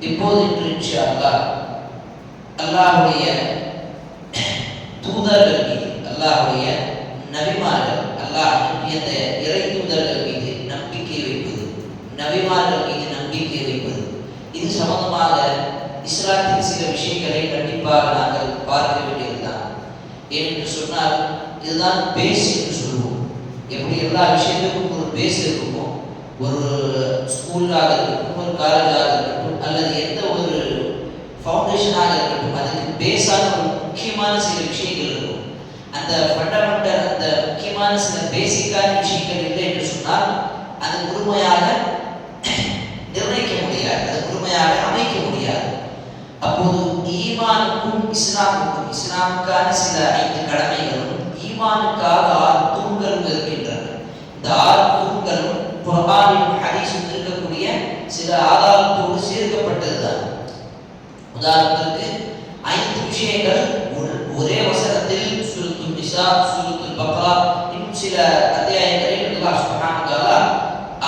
இப்போது இன்று இன்ஷா அல்லாஹ் அல்லாஹ்வுடைய தூதர்கள் மீது, அல்லாஹ்வுடைய நபிமார்கள், அல்லாஹ் அனுப்பிய அந்த இறை தூதர்கள் மீது நம்பிக்கை வைப்பது, நபிமார்கள் மீது நம்பிக்கை வைப்பது, இது சம்பந்தமாக இஸ்லாத்தின் சில விஷயங்களை கண்டிப்பாக நாங்கள் பார்க்க வேண்டியதுதான். ஏனென்று சொன்னால் இதுதான் பேஸ் என்று சொல்லுவோம். எப்படி எல்லா விஷயத்துக்கும் ஒரு பேஸ் இருக்குமோ, ஒரு ஸ்கூலாக இருக்கட்டும், ஒரு காலேஜாக இருக்கட்டும், அல்லது எந்த ஒரு ஃபவுண்டேஷனாக இருக்கட்டும், அதுக்கு பேஸான ஒரு முக்கியமான சில விஷயங்கள் இருக்கும். அந்த ஃபண்டமெண்டல், அந்த முக்கியமான சில பேசிக்கான விஷயங்கள் இல்லை என்று சொன்னால் அது முழுமையாக நிர்ணயிக்க முடியாது, அது முழுமையாக அமைக்க முடியாது. அப்போது ஈமானுக்கும் இஸ்லாமுக்கும், இஸ்லாமுக்கான சில 5 கடமைகளும் ஈமானுக்காக 6 தூண்களும் இருக்கின்றன. இந்த 6 தூண்களும் குர்ஆனிலும் ஹதீஸிலும் இருக்கக்கூடிய சில ஆதாரத்தோடு சேர்க்கப்பட்டதுதான். உதாரணத்திற்கு 5 விஷயங்கள் ஒரே வசனத்தில் சூரத்துல் நிசா, சூரத்துல் பக்ரா, இன்னும் சில அத்தியாயங்களில் அல்லாஹ் சுப்ஹானஹு வ தஆலா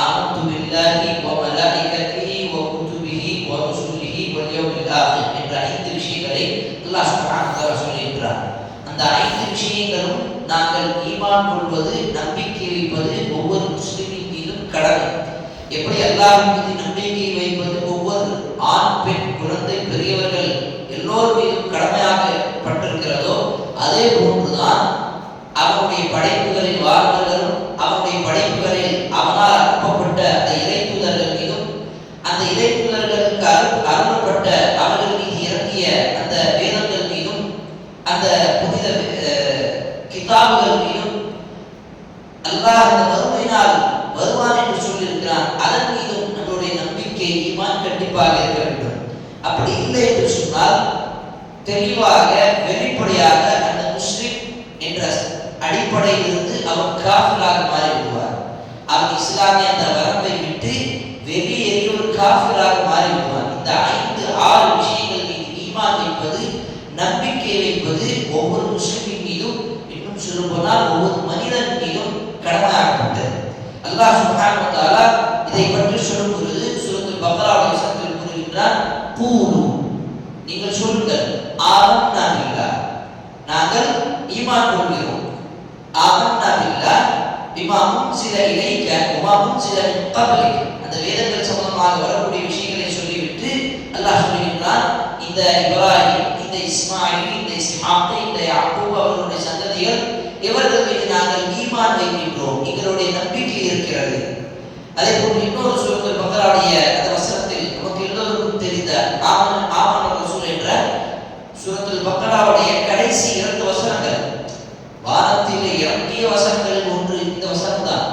ஆமன்து பில்லாஹி வ மலாயிகத்திஹி வ குதுபிஹி வ ருசுலிஹி வல் யௌமில் ஆகிர் என்ற 5 விஷயங்களை அல்லாஹ் சுப்ஹானஹு வ தஆலா சொல்லியிருக்கிறார். அந்த 5 விஷயங்களும் நாங்கள் ஈமான் கொள்வது, நம்பிக்கை வைப்பது ஒவ்வொரு முஸ்லிமின் மீதும் கடமை. எப்படி அல்லாஹ் மீது நம்பிக்கை வைப்பது ஒவ்வொரு ஆண், பெண், குழந்தை, பெரியவர்கள் எல்லோர் மீதும் கடமையாக்கப்பட்டிருக்கிறதோ, அதே போன்றுதான் அவனுடைய படைப்புகளில் வாழ்ந்தவர்களும், அவனுடைய படைப்புகளில் அவனால் அனுப்பப்பட்ட அந்த இறை தூதர்கள் மீதும், அந்த இறை தூதர்களுக்கு அருளப்பட்ட அவர்கள் மீது இறங்கிய அந்த வேதங்கள் மீதும், அந்த புனித கிதாபுகள் மீதும், அல்லாஹ் அந்த மறுமை நாள் வருவான் என்று சொல்லியிருக்கிறான், அதன் மீதும் நம்மளுடைய நம்பிக்கை, ஈமான் கண்டிப்பாக இருக்க வேண்டும். அப்படி இல்லை என்று சொன்னால் தெளிவாக, வெளிப்படையாக அந்த முஸ்லிம் என்ற அடிப்படையில் இருந்து அவன் காஃபிராக மாறிவிடுவார். அவன் இஸ்லாமிய அந்த வரம்பை விட்டு வெளியேறி ஒரு காஃபிராக மாறிவிடுவான். இந்த 5-6 விஷயங்கள் மீது ஈமான் வைப்பது, நம்பிக்கை வைப்பது ஒவ்வொரு முஸ்லிமின் மீதும், இன்னும் சொல்லப்போனால் ஒவ்வொரு மனிதன் மீதும் கடமையாக்கப்பட்டது. அல்லாஹ் சுப்ஹானஹு வ தஆலா இதை பற்றி சொல்லும் பொழுது சூரத்துல் பக்ராவுடைய வசனத்தில் கூறுகின்றான், கூலு, நீங்கள் சொல்லுங்கள், ஆமன்னா பில்லாஹ், நாங்கள் ஈமான் கொள்கிறோம், ஆமன்னா பில்லாஹ் பிமா உன்சில இலைக வமா உன்சில மின் கப்லிக், அந்த வேதங்கள் சம்பந்தமாக வரக்கூடிய விஷயங்களை சொல்லிவிட்டு அல்லாஹ் சொல்லுகின்றான், இந்த இப்ராஹிம், இந்த இஸ்மாயில், இந்த இஸ்ஹாக், இந்த யாக்கூப் அவர்களுடைய சந்ததிகள் இவர்கள் மீது நாங்கள் ஈமான் வைக்கின்றோம், எங்களுடைய நம்பிக்கை இருக்கிறது. அதே போன்று இன்னொரு சூரத்துல் பக்ராவுடைய அந்த வசனத்தில் நமக்கு எல்லோருக்கும் தெரிந்த ஆமன் ரசூல் என்ற சூரத்துல் பக்ராவுடைய கடைசி 2 வசனங்கள், வானத்தில் இறங்கிய வசனங்களில் ஒன்று இந்த வசனம் தான்.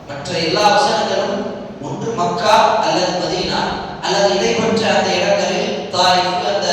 மற்ற எல்லா வசனங்களும் ஒன்று மக்கா அல்லது மதீனா அல்லது இடைப்பட்ட அந்த இடங்களில் தாயிஃப், அந்த